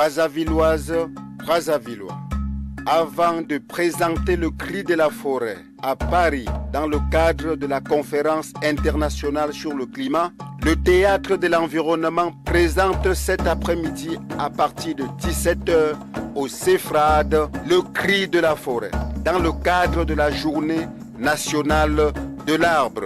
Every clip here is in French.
Brazzavilloises, Brazzavillois. Avant de présenter le cri de la forêt à Paris dans le cadre de la conférence internationale sur le climat, le Théâtre de l'Environnement présente cet après-midi à partir de 17h au CEFRAD le cri de la forêt dans le cadre de la journée nationale de l'arbre.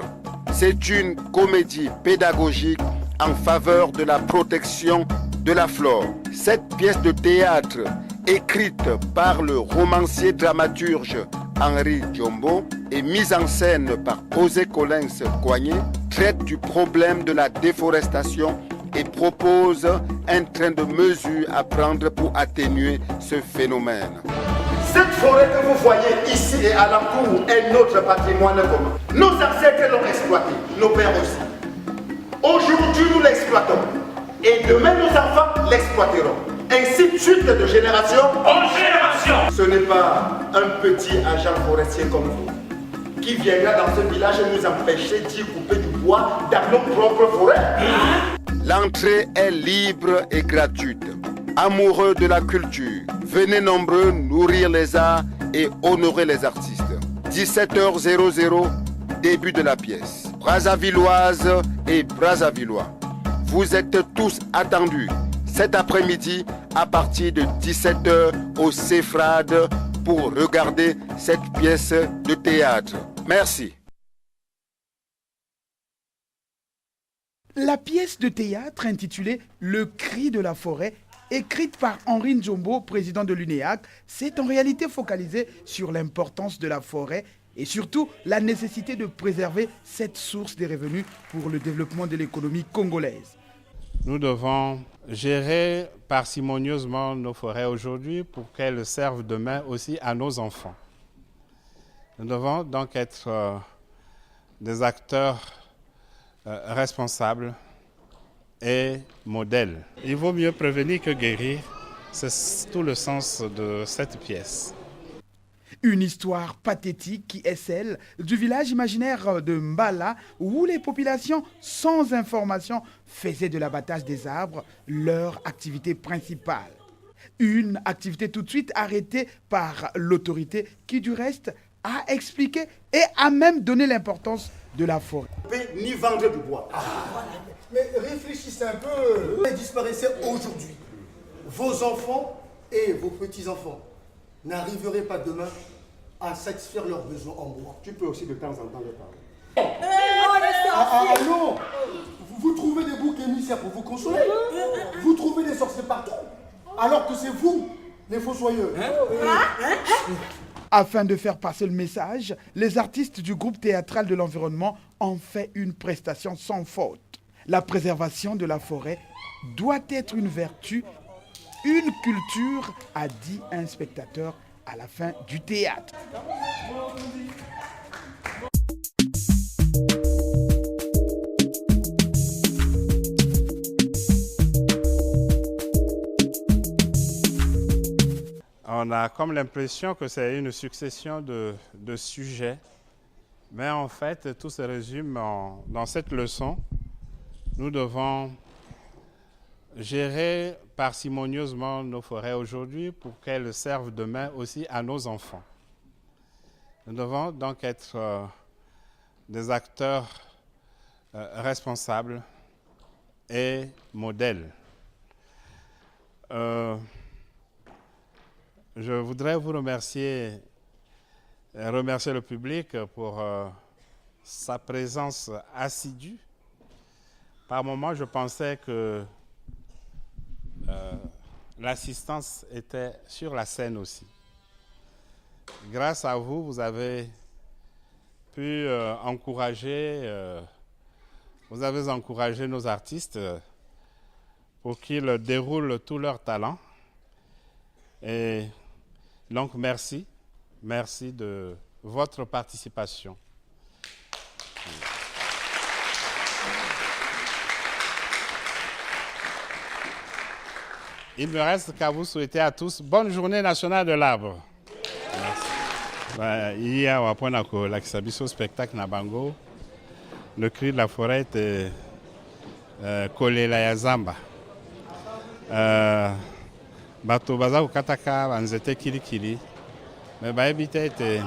C'est une comédie pédagogique en faveur de la protection de la flore. Cette pièce de théâtre, écrite par le romancier dramaturge Henri Djombo et mise en scène par José Collins Coignet, traite du problème de la déforestation et propose un train de mesures à prendre pour atténuer ce phénomène. Cette forêt que vous voyez ici et à l'entour est notre patrimoine commun. Nos ancêtres l'ont exploité, nos pères aussi. Aujourd'hui, nous l'exploitons. Et demain, nos enfants l'exploiteront. Ainsi de suite de génération en génération. Ce n'est pas un petit agent forestier comme vous qui viendra dans ce village et nous empêcher d'y couper du bois dans nos propres forêts. L'entrée est libre et gratuite. Amoureux de la culture, venez nombreux nourrir les arts et honorer les artistes. 17h00, début de la pièce. Brazzavilloises et Brazzavillois, vous êtes tous attendus cet après-midi à partir de 17h au CEFRAD pour regarder cette pièce de théâtre. Merci. La pièce de théâtre intitulée « Le cri de la forêt », écrite par Henri Djombo, président de l'UNEAC, s'est en réalité focalisée sur l'importance de la forêt et surtout la nécessité de préserver cette source des revenus pour le développement de l'économie congolaise. Nous devons gérer parcimonieusement nos forêts aujourd'hui pour qu'elles servent demain aussi à nos enfants. Nous devons donc être des acteurs responsables et modèles. Il vaut mieux prévenir que guérir, c'est tout le sens de cette pièce. Une histoire pathétique qui est celle du village imaginaire de Mbala où les populations sans information faisaient de l'abattage des arbres leur activité principale. Une activité tout de suite arrêtée par l'autorité qui du reste a expliqué et a même donné l'importance de la forêt. Ni vendre du bois. Mais réfléchissez un peu. Vous disparaissez aujourd'hui. Vos enfants et vos petits-enfants n'arriveraient pas demain à satisfaire leurs besoins en bois. Tu peux aussi de temps en temps le parler. Non. Vous trouvez des boucs émissaires pour vous consoler. Vous trouvez des sorciers partout. Alors que c'est vous, les fossoyeurs. Afin de faire passer le message, les artistes du groupe théâtral de l'environnement ont fait une prestation sans faute. La préservation de la forêt doit être une vertu, une culture, a dit un spectateur à la fin du théâtre. On a comme l'impression que c'est une succession de sujets, mais en fait, tout se résume dans cette leçon. Nous devons gérer parcimonieusement nos forêts aujourd'hui pour qu'elles servent demain aussi à nos enfants. Nous devons donc être des acteurs responsables et modèles. Je voudrais vous remercier le public pour sa présence assidue. Par moments, je pensais que l'assistance était sur la scène aussi. Grâce à vous, vous avez pu encourager nos artistes pour qu'ils déroulent tout leur talent. Et donc, merci de votre participation. Il me reste qu'à vous souhaiter à tous bonne journée nationale de l'arbre. Hier, on va prendre le spectacle na Bango. Le cri de la forêt était Kolela Yazamba. bato baza kokataka banzete kilikili me bayebi te ete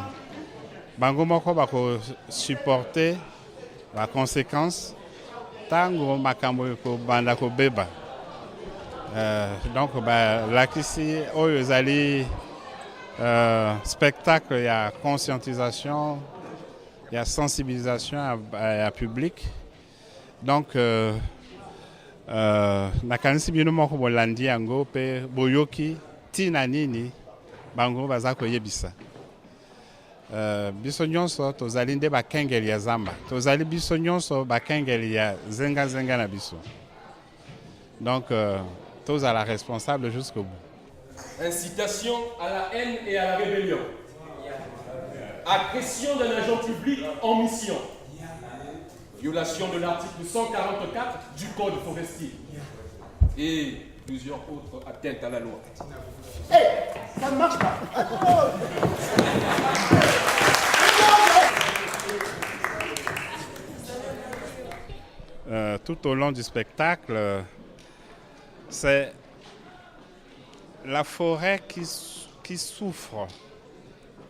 bango moko bakosupporte baconséquence ntango makambo ekobanda kobeba. Donc balakisi oyo ezali spectacle, il y a conscientisation, il y a sensibilisation à public. Donc nakanisi bino moko bolandi yango pe boyoki tina nini bango baza koyebisa. Biso nyonso tozali nde bakengeli ya zamba, tozali biso nyonso bakengeli ya zenga na biso. Donc tozala responsable jusqu'au bout. Incitation à la haine et à la rébellion. Agression d'un agent public en mission. Violation de l'article 144 du Code forestier. Et plusieurs autres atteintes à la loi. Ça ne marche pas. Tout au long du spectacle, c'est la forêt qui souffre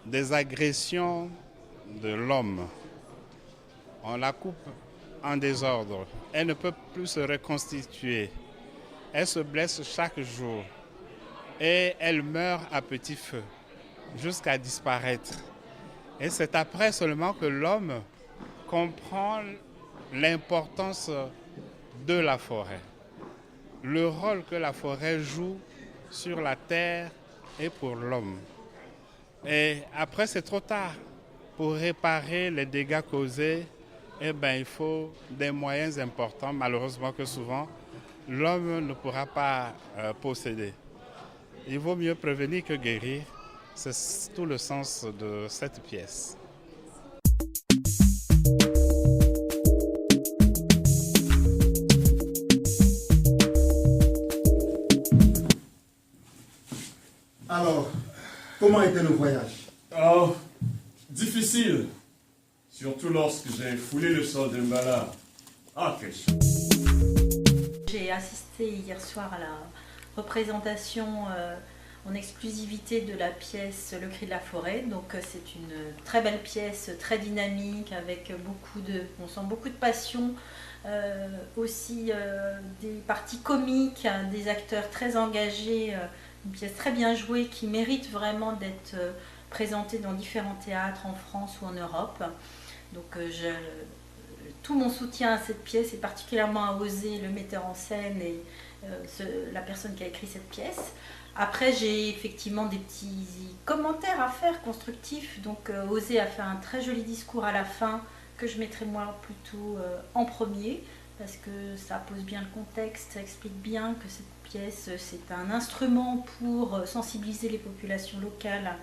des agressions de l'homme. On la coupe en désordre. Elle ne peut plus se reconstituer. Elle se blesse chaque jour. Et elle meurt à petit feu, jusqu'à disparaître. Et c'est après seulement que l'homme comprend l'importance de la forêt. Le rôle que la forêt joue sur la terre et pour l'homme. Et après, c'est trop tard. Pour réparer les dégâts causés, il faut des moyens importants, malheureusement que souvent, l'homme ne pourra pas posséder. Il vaut mieux prévenir que guérir. C'est tout le sens de cette pièce. Alors, comment était le voyage? Oh, difficile. Surtout lorsque j'ai foulé le sol de Mbala. Ah, quel chose. J'ai assisté hier soir à la représentation en exclusivité de la pièce Le Cri de la forêt. Donc c'est une très belle pièce, très dynamique, avec on sent beaucoup de passion, aussi des parties comiques, des acteurs très engagés, une pièce très bien jouée qui mérite vraiment d'être présentée dans différents théâtres en France ou en Europe. Donc tout mon soutien à cette pièce, et particulièrement à Osée, le metteur en scène, et la personne qui a écrit cette pièce. Après, j'ai effectivement des petits commentaires à faire, constructifs. Donc Osée a fait un très joli discours à la fin, que je mettrai moi plutôt en premier, parce que ça pose bien le contexte, ça explique bien que cette pièce, c'est un instrument pour sensibiliser les populations locales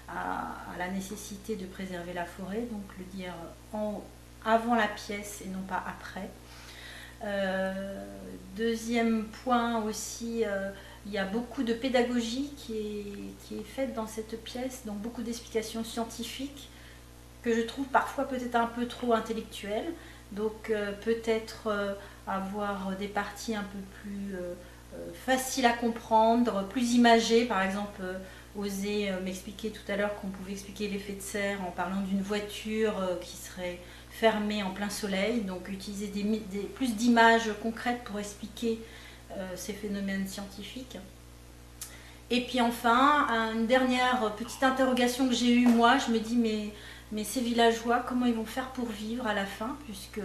à la nécessité de préserver la forêt, donc le dire avant la pièce et non pas après. Deuxième point aussi, il y a beaucoup de pédagogie qui est faite dans cette pièce, donc beaucoup d'explications scientifiques que je trouve parfois peut-être un peu trop intellectuelles, donc peut-être avoir des parties un peu plus faciles à comprendre, plus imagées. Par exemple, Osée m'expliquer tout à l'heure qu'on pouvait expliquer l'effet de serre en parlant d'une voiture qui serait fermée en plein soleil, donc utiliser plus d'images concrètes pour expliquer ces phénomènes scientifiques. Et puis enfin, une dernière petite interrogation que j'ai eue moi, je me dis mais ces villageois, comment ils vont faire pour vivre à la fin, puisque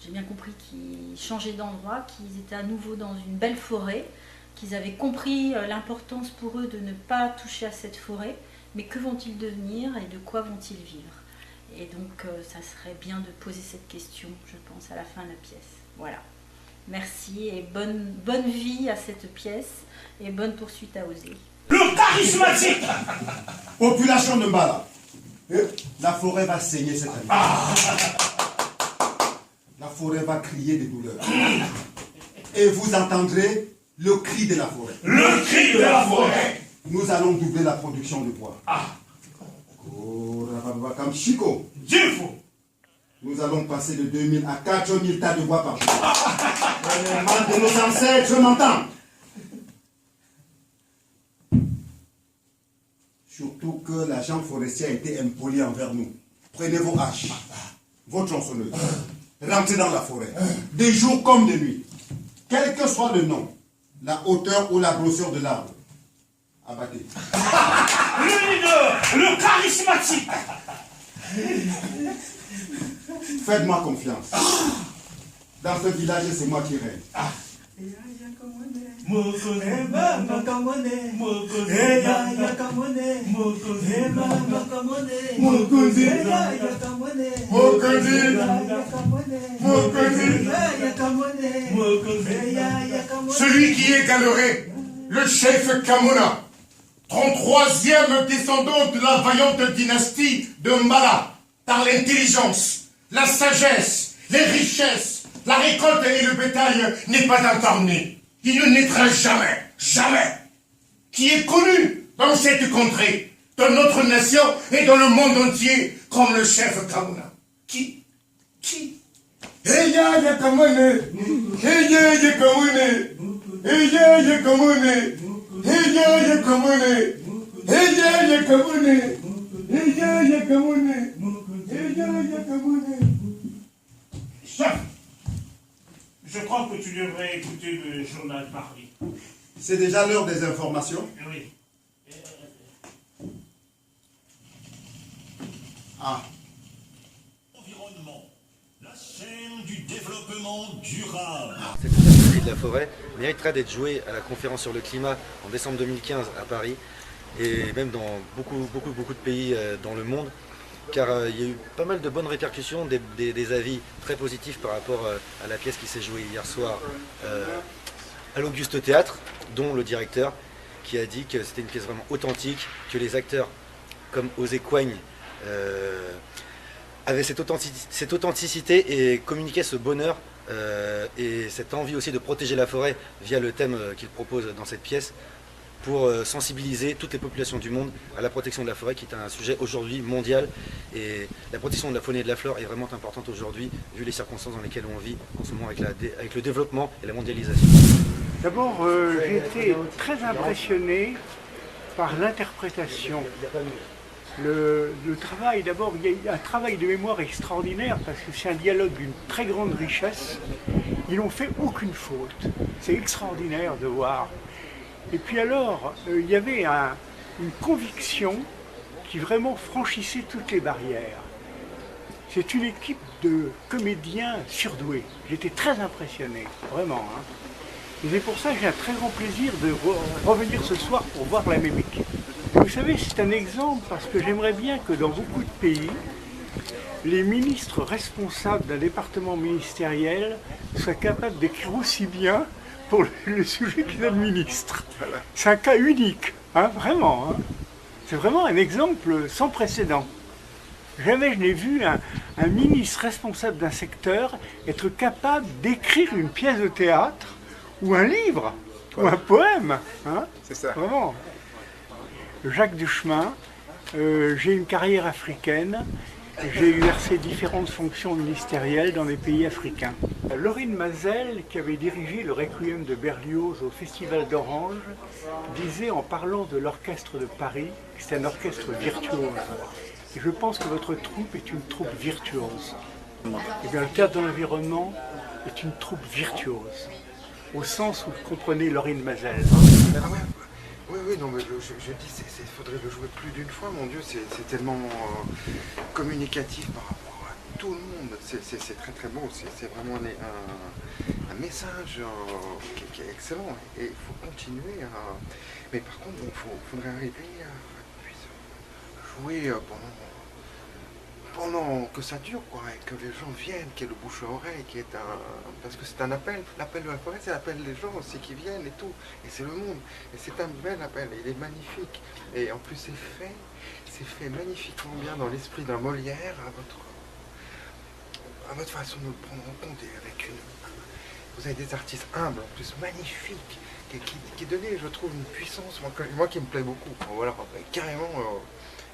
j'ai bien compris qu'ils changeaient d'endroit, qu'ils étaient à nouveau dans une belle forêt, qu'ils avaient compris l'importance pour eux de ne pas toucher à cette forêt, mais que vont-ils devenir et de quoi vont-ils vivre? Et donc ça serait bien de poser cette question, je pense, à la fin de la pièce. Voilà. Merci et bonne vie à cette pièce et bonne poursuite à Osée. Le charismatique. Population de Mbala, la forêt va saigner cette année. La forêt va crier de douleur. Et vous entendrez le cri de la forêt. Le cri de la forêt. Nous allons doubler la production de bois. Comme Chico. Nous allons passer de 2000 à 4000 tas de bois par jour. Le de nos ancêtres, je m'entends. Surtout que l'agent forestier a été impoli envers nous. Prenez vos haches, vos tronçonneuses, rentrez dans la forêt, de jour comme de nuit. Quel que soit le nom, la hauteur ou la grosseur de l'arbre, abattez. Le leader, le charismatique. Faites-moi confiance. Dans ce village, c'est moi qui règne. Celui qui est galéré, le chef Kamona, 33e descendant de la vaillante dynastie de Mbala, par l'intelligence, la sagesse, les richesses, la récolte et le bétail n'est pas encore né. Il ne naîtra jamais, jamais. Qui est connu dans cette contrée, dans notre nation et dans le monde entier comme le chef Kamuna. Qui Eya ya Kamune, Eya ya Kamune, Eya ya Kamune, Eya ya Kamune, Eya ya Kamune, Eya ya Kamune, Eya ya Kamune. Chef, je crois que tu devrais écouter le journal Paris. C'est déjà l'heure des informations. Oui. Ah. Environnement, la chaîne du développement durable. Cette industrie de la forêt mériterait d'être jouée à la conférence sur le climat en décembre 2015 à Paris et même dans beaucoup de pays dans le monde, car il y a eu pas mal de bonnes répercussions, des avis très positifs par rapport à la pièce qui s'est jouée hier soir à l'Auguste Théâtre, dont le directeur qui a dit que c'était une pièce vraiment authentique, que les acteurs comme Osé Coigne avaient cette authenticité et communiquaient ce bonheur et cette envie aussi de protéger la forêt via le thème qu'il propose dans cette pièce pour sensibiliser toutes les populations du monde à la protection de la forêt qui est un sujet aujourd'hui mondial et la protection de la faune et de la flore est vraiment importante aujourd'hui vu les circonstances dans lesquelles on vit en ce moment avec le développement et la mondialisation. D'abord, j'ai été très impressionné par l'interprétation. Le travail, d'abord, il y a un travail de mémoire extraordinaire parce que c'est un dialogue d'une très grande richesse. Ils n'ont fait aucune faute. C'est extraordinaire de voir. Et puis alors, il y avait une conviction qui vraiment franchissait toutes les barrières. C'est une équipe de comédiens surdoués. J'étais très impressionné, vraiment. Hein. Et c'est pour ça que j'ai un très grand plaisir de revenir ce soir pour voir la même équipe. Vous savez, c'est un exemple parce que j'aimerais bien que dans beaucoup de pays, les ministres responsables d'un département ministériel soient capables d'écrire aussi bien pour le sujet qu'ils administrent. C'est un cas unique, hein, vraiment. Hein. C'est vraiment un exemple sans précédent. Jamais je n'ai vu un ministre responsable d'un secteur être capable d'écrire une pièce de théâtre ou un livre, ou un poème. Hein. C'est ça. Vraiment. Jacques Duchemin, j'ai une carrière africaine, j'ai exercé différentes fonctions ministérielles dans des pays africains. Laurine Mazel, qui avait dirigé le Requiem de Berlioz au Festival d'Orange, disait en parlant de l'orchestre de Paris que c'est un orchestre virtuose. Et je pense que votre troupe est une troupe virtuose. Et bien, le théâtre de l'environnement est une troupe virtuose, au sens où vous comprenez Laurine Mazel. Ah ouais. Oui, non, mais je dis, il faudrait le jouer plus d'une fois, mon Dieu, c'est tellement communicatif par rapport à tout le monde, c'est très très beau, c'est vraiment un message qui est excellent, et il faut continuer à... Mais par contre, il faudrait arriver à jouer pendant que ça dure, quoi, et que les gens viennent, qu'il y ait le bouche à oreille, qui est parce que c'est un appel, l'appel de la forêt, c'est l'appel des gens aussi qui viennent et tout, et c'est le monde, et c'est un bel appel, et il est magnifique, et en plus c'est fait magnifiquement bien dans l'esprit d'un Molière, à votre façon de le prendre en compte, et avec vous avez des artistes humbles, en plus magnifiques, qui donnaient, je trouve, une puissance, moi qui me plaît beaucoup, voilà, carrément,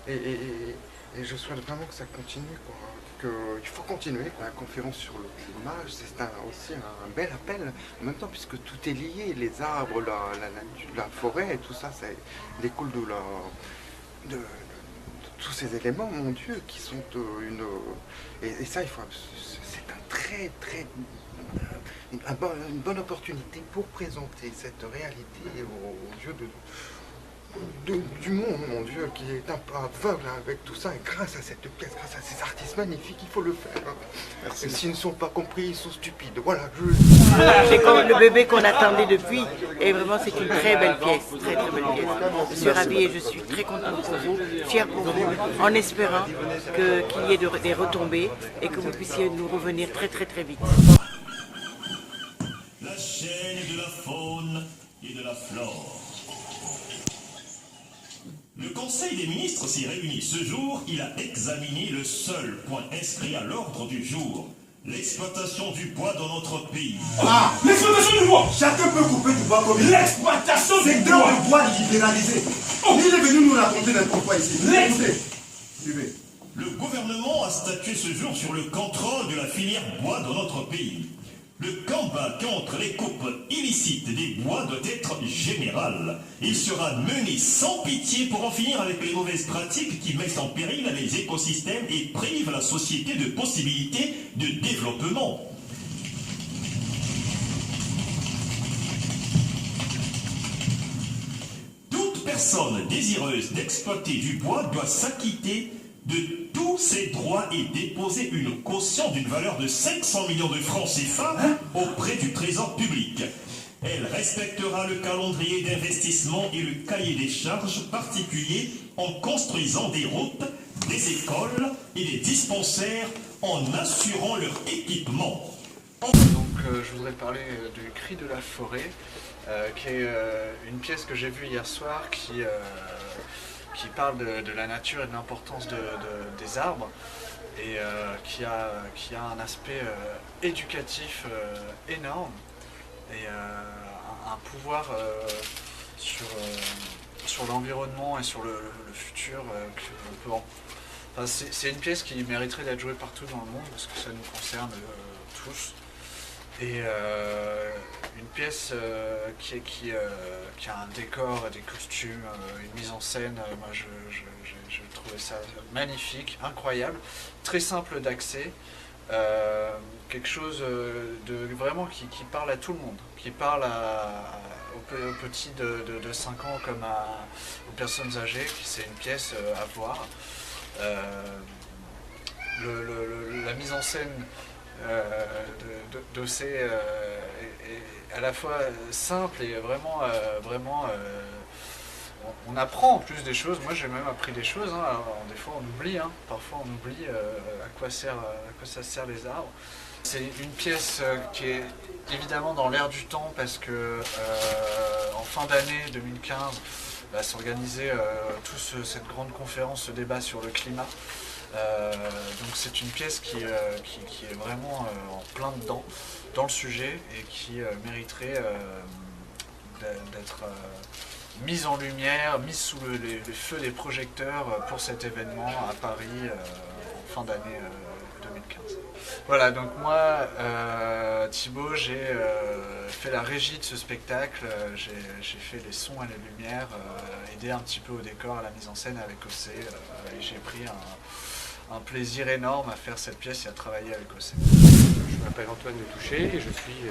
et je souhaite vraiment que ça continue, quoi. Il faut continuer, quoi. La conférence sur le climat, c'est aussi un bel appel, en même temps, puisque tout est lié, les arbres, la forêt, et tout ça, ça découle de de tous ces éléments, mon Dieu, qui sont et ça, c'est un très, très... une bonne opportunité pour présenter cette réalité aux yeux du monde, mon Dieu, qui est un peu aveugle avec tout ça. Et grâce à cette pièce, grâce à ces artistes magnifiques, il faut le faire. Merci. S'ils ne sont pas compris, ils sont stupides. Voilà. C'est comme le bébé qu'on attendait depuis. Et vraiment, c'est une très belle pièce. Très, très belle pièce. Je suis ravie et je suis très contente pour vous, fière pour vous, en espérant qu'il y ait des retombées et que vous puissiez nous revenir très, très, très vite. La chaîne de la faune et de la flore. Le Conseil des ministres s'est réuni ce jour. Il a examiné le seul point inscrit à l'ordre du jour. L'exploitation du bois dans notre pays. Ah, l'exploitation du bois. Chacun peut couper du bois comme il veut. L'exploitation du bois. Le bois libéralisé. Il est venu nous raconter n'importe quoi ici. Suivez. Le gouvernement a statué ce jour sur le contrôle de la filière bois dans notre pays. Le combat contre les coupes illicites des bois doit être général. Il sera mené sans pitié pour en finir avec les mauvaises pratiques qui mettent en péril les écosystèmes et privent la société de possibilités de développement. Toute personne désireuse d'exploiter du bois doit s'acquitter de tous ses droits et déposer une caution d'une valeur de 500 millions de francs CFA auprès du trésor public. Elle respectera le calendrier d'investissement et le cahier des charges particuliers en construisant des routes, des écoles et des dispensaires en assurant leur équipement. Donc je voudrais parler du Cri de la forêt, qui est une pièce que j'ai vue hier soir qui parle de la nature et de l'importance des arbres et qui a un aspect éducatif énorme et un pouvoir sur l'environnement et sur le futur. C'est une pièce qui mériterait d'être jouée partout dans le monde parce que ça nous concerne tous. Et une pièce qui a un décor, des costumes, une mise en scène, moi je trouvais ça magnifique, incroyable, très simple d'accès, quelque chose de vraiment qui parle à tout le monde, qui parle aux petits de 5 ans comme aux personnes âgées, c'est une pièce à voir. La mise en scène d'Ossé est à la fois simple et vraiment on apprend en plus des choses. Moi j'ai même appris des choses, hein. Alors, des fois on oublie, hein. Parfois on oublie à quoi ça sert les arbres. C'est une pièce qui est évidemment dans l'air du temps parce que en fin d'année 2015 va s'organiser cette grande conférence, ce débat sur le climat. Donc c'est une pièce qui est vraiment en plein dedans, dans le sujet, et qui mériterait d'être mise en lumière, mise sous le feu des projecteurs pour cet événement à Paris en fin d'année 2015. Voilà, donc moi, Thibaut, j'ai fait la régie de ce spectacle, j'ai fait les sons et les lumières, aidé un petit peu au décor, à la mise en scène avec Ossé, et j'ai pris un plaisir énorme à faire cette pièce et à travailler avec Ossé. Je m'appelle Antoine de Touché et je suis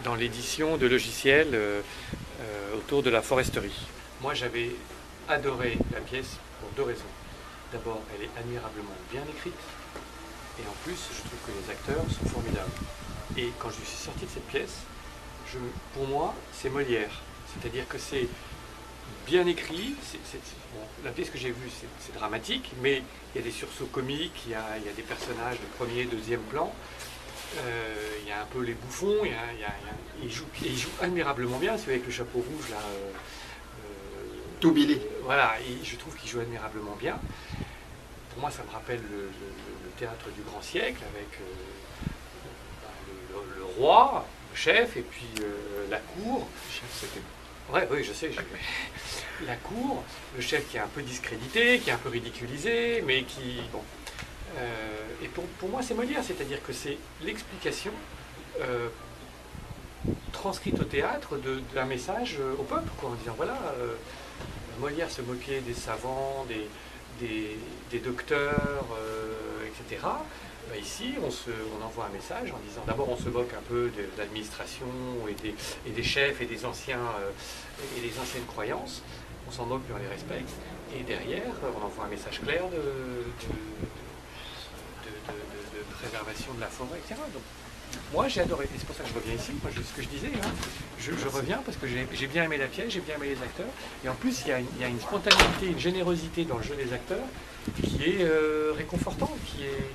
dans l'édition de logiciels autour de la foresterie. Moi j'avais adoré la pièce pour 2 raisons. D'abord, elle est admirablement bien écrite et en plus je trouve que les acteurs sont formidables. Et quand je suis sorti de cette pièce, pour moi c'est Molière, c'est-à-dire que c'est bien écrit, bon, la pièce que j'ai vue c'est dramatique, mais il y a des sursauts comiques, il y a des personnages de premier, deuxième plan, il y a un peu les bouffons, il joue admirablement bien, c'est avec le chapeau rouge là. Tout Billy. Voilà, je trouve qu'il joue admirablement bien. Pour moi ça me rappelle le théâtre du grand siècle avec le roi, le chef, et puis la cour. Le chef c'était... Ouais, oui, je sais. La cour, le chef qui est un peu discrédité, qui est un peu ridiculisé, mais qui... Bon. Et pour moi, c'est Molière, c'est-à-dire que c'est l'explication transcrite au théâtre d'un message au peuple, quoi, en disant voilà, Molière se moquait des savants, des docteurs, etc. Ben ici, on envoie un message en disant, d'abord on se moque un peu de l'administration et des chefs et des anciennes croyances, on s'en moque mais on les respecte, et derrière on envoie un message clair de préservation de la forêt, etc. Donc, moi j'ai adoré, et c'est pour ça que je reviens ici, moi, ce que je disais, hein, je reviens parce que j'ai bien aimé la pièce, j'ai bien aimé les acteurs, et en plus il y a une spontanéité, une générosité dans le jeu des acteurs qui est réconfortant, qui est